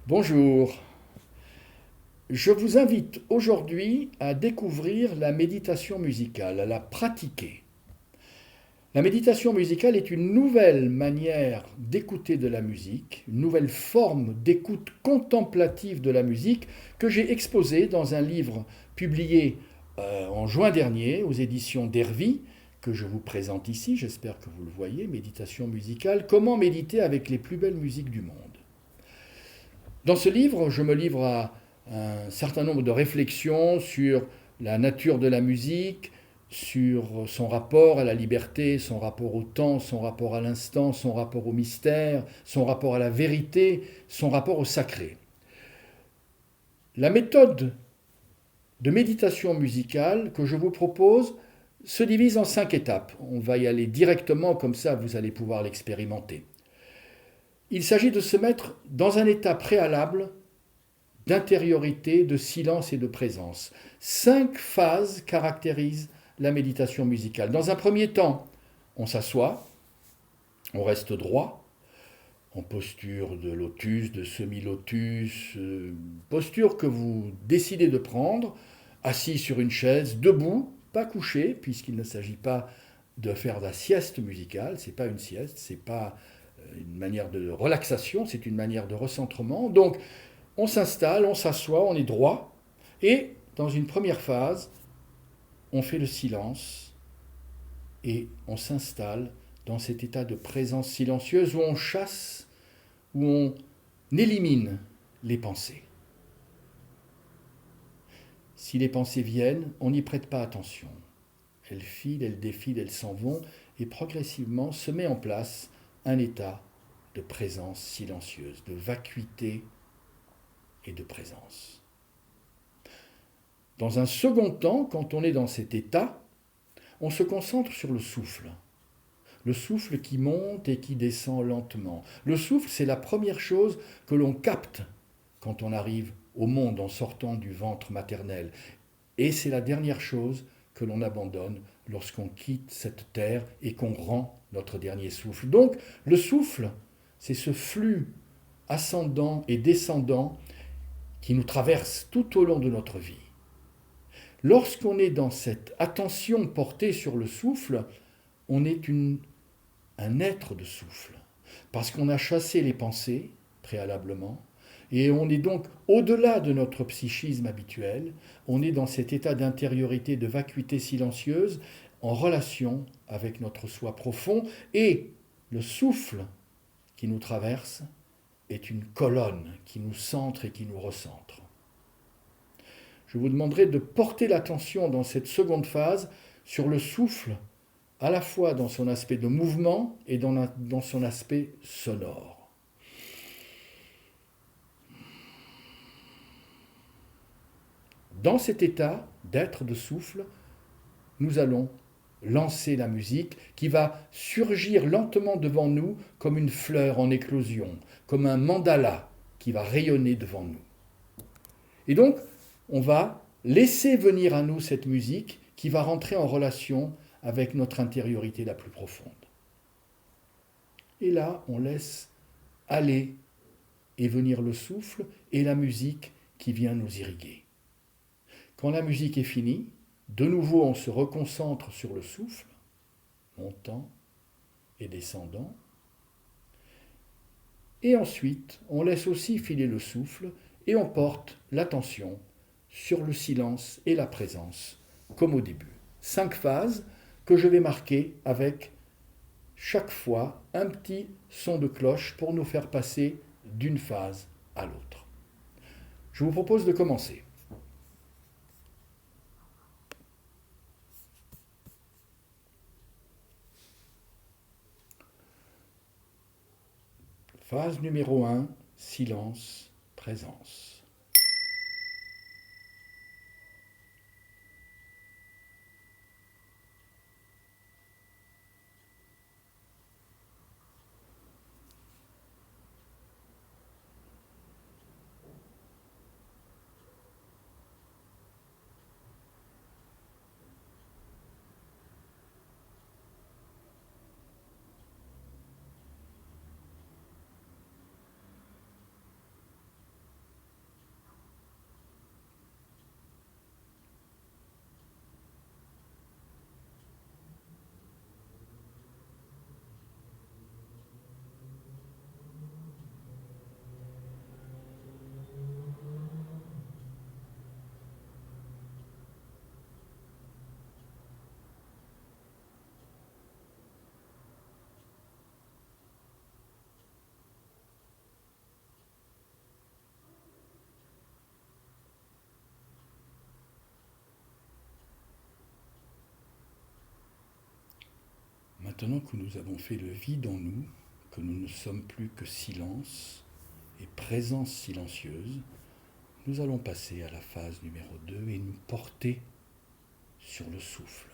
Bonjour, je vous invite aujourd'hui à découvrir la méditation musicale, à la pratiquer. La méditation musicale est une nouvelle manière d'écouter de la musique, une nouvelle forme d'écoute contemplative de la musique que j'ai exposée dans un livre publié en juin dernier aux éditions d'Hervy, que je vous présente ici, j'espère que vous le voyez, Méditation musicale, comment méditer avec les plus belles musiques du monde. Dans ce livre, je me livre à un certain nombre de réflexions sur la nature de la musique, sur son rapport à la liberté, son rapport au temps, son rapport à l'instant, son rapport au mystère, son rapport à la vérité, son rapport au sacré. La méthode de méditation musicale que je vous propose se divise en 5 étapes. On va y aller directement, comme ça vous allez pouvoir l'expérimenter. Il s'agit de se mettre dans un état préalable d'intériorité, de silence et de présence. 5 phases caractérisent la méditation musicale. Dans un premier temps, on s'assoit, on reste droit, en posture de lotus, de semi-lotus, posture que vous décidez de prendre, assis sur une chaise, debout, pas couché, puisqu'il ne s'agit pas de faire la sieste musicale, c'est pas une sieste, c'est pas une manière de relaxation, c'est une manière de recentrement. Donc on s'installe, on s'assoit, on est droit, et dans une première phase, on fait le silence et on s'installe dans cet état de présence silencieuse où on chasse, où on élimine les pensées. Si les pensées viennent, on n'y prête pas attention. Elles filent, elles défilent, elles s'en vont, et progressivement se met en place un état de présence silencieuse, de vacuité et de présence. Dans un second temps, quand on est dans cet état, on se concentre sur le souffle. Le souffle qui monte et qui descend lentement. Le souffle, c'est la première chose que l'on capte quand on arrive au monde en sortant du ventre maternel. Et c'est la dernière chose que l'on abandonne lorsqu'on quitte cette terre et qu'on rend notre dernier souffle. Donc, le souffle, c'est ce flux ascendant et descendant qui nous traverse tout au long de notre vie. Lorsqu'on est dans cette attention portée sur le souffle, on est un être de souffle, parce qu'on a chassé les pensées préalablement, et on est donc au-delà de notre psychisme habituel, on est dans cet état d'intériorité, de vacuité silencieuse, en relation avec notre soi profond, et le souffle qui nous traverse est une colonne qui nous centre et qui nous recentre. Je vous demanderai de porter l'attention dans cette seconde phase sur le souffle, à la fois dans son aspect de mouvement et dans son aspect sonore. Dans cet état d'être de souffle, nous allons lancer la musique qui va surgir lentement devant nous comme une fleur en éclosion, comme un mandala qui va rayonner devant nous. Et donc, on va laisser venir à nous cette musique qui va rentrer en relation avec notre intériorité la plus profonde. Et là, on laisse aller et venir le souffle et la musique qui vient nous irriguer. Quand la musique est finie, de nouveau on se reconcentre sur le souffle, montant et descendant. Et ensuite, on laisse aussi filer le souffle et on porte l'attention sur le silence et la présence, comme au début. 5 phases que je vais marquer avec chaque fois un petit son de cloche pour nous faire passer d'une phase à l'autre. Je vous propose de commencer. Phase numéro 1, silence, présence. Maintenant que nous avons fait le vide en nous, que nous ne sommes plus que silence et présence silencieuse, nous allons passer à la phase numéro 2 et nous porter sur le souffle,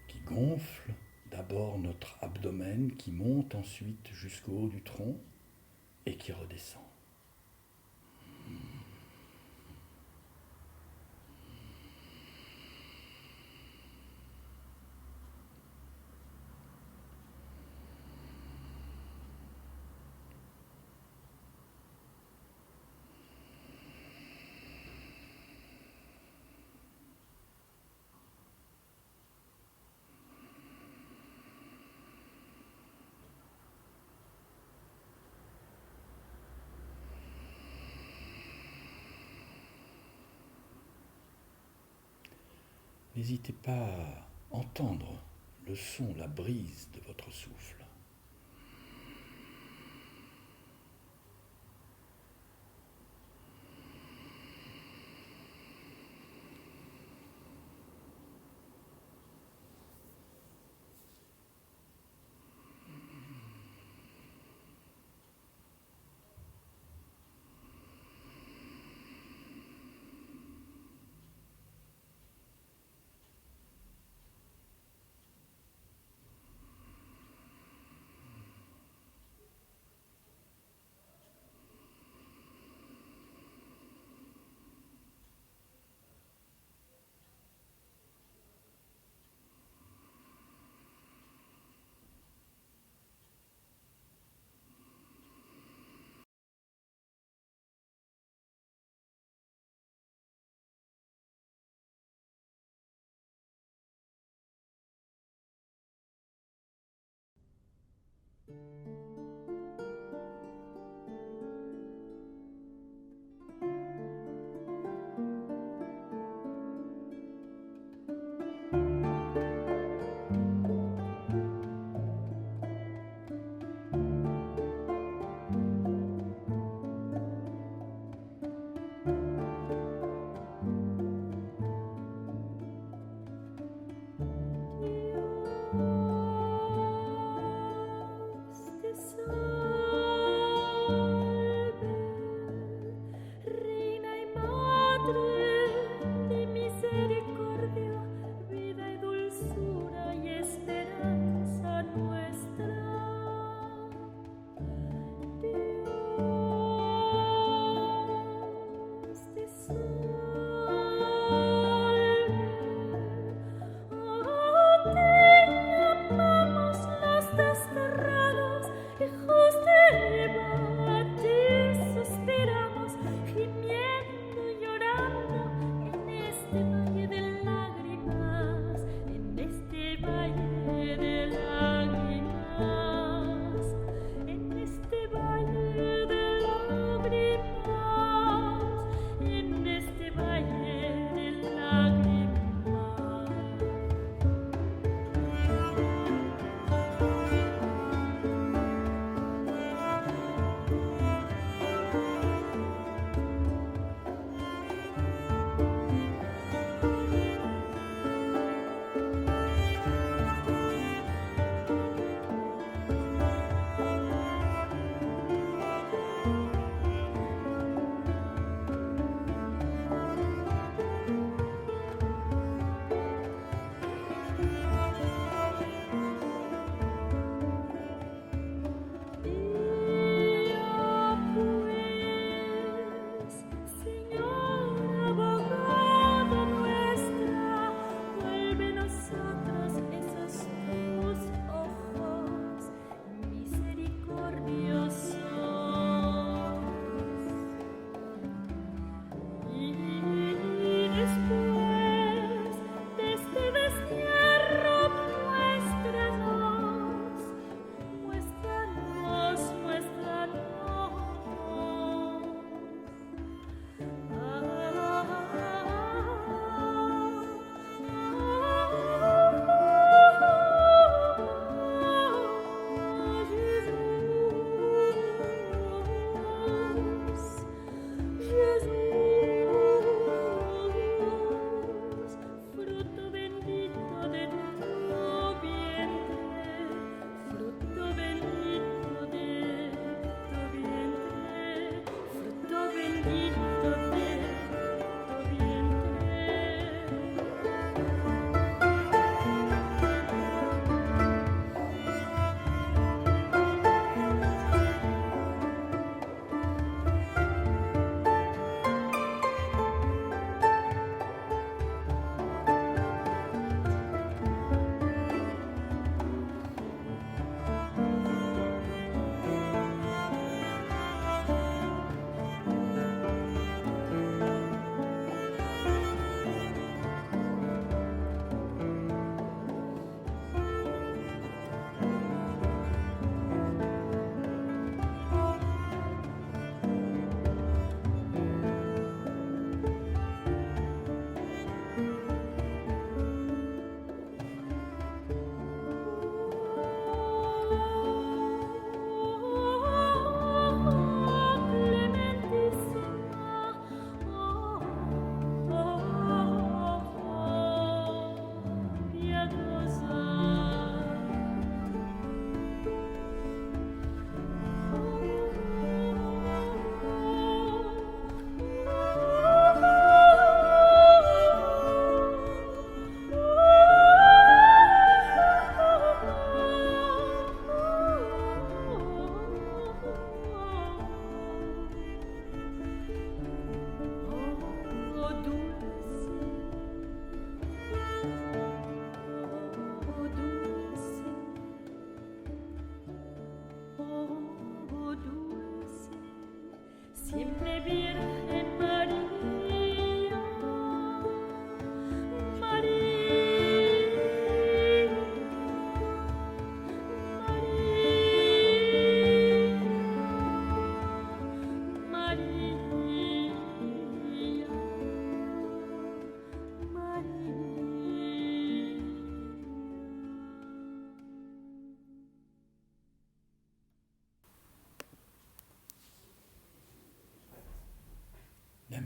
qui gonfle d'abord notre abdomen, qui monte ensuite jusqu'au haut du tronc et qui redescend. N'hésitez pas à entendre le son, la brise de votre souffle.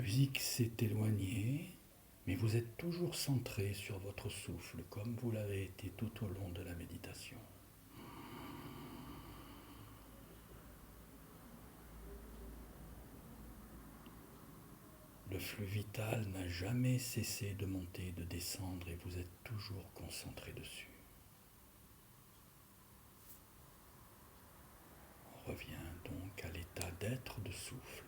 musique s'est éloignée, mais vous êtes toujours centré sur votre souffle, comme vous l'avez été tout au long de la méditation. Le flux vital n'a jamais cessé de monter, de descendre, et vous êtes toujours concentré dessus. On revient donc à l'état d'être de souffle.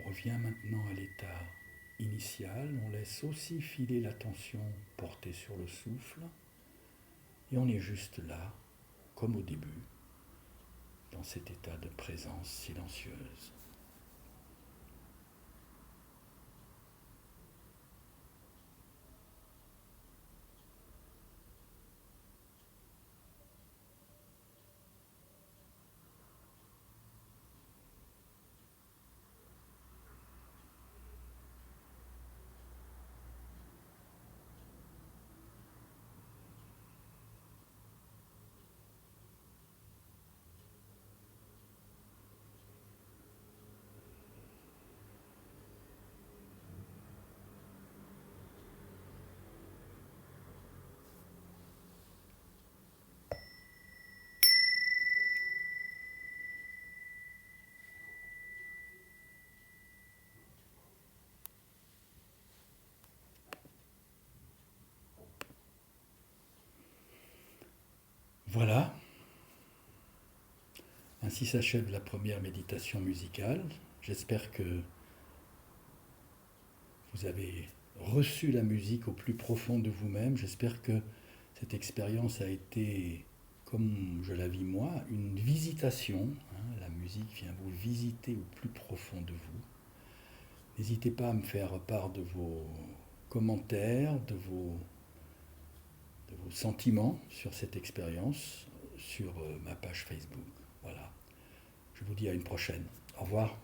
On revient maintenant à l'état initial, on laisse aussi filer l'attention portée sur le souffle, et on est juste là, comme au début, dans cet état de présence silencieuse. Voilà, ainsi s'achève la première méditation musicale. J'espère que vous avez reçu la musique au plus profond de vous-même. J'espère que cette expérience a été, comme je la vis moi, une visitation. La musique vient vous visiter au plus profond de vous. N'hésitez pas à me faire part de vos commentaires, de vos sentiments sur cette expérience sur ma page Facebook. Voilà. Je vous dis à une prochaine. Au revoir.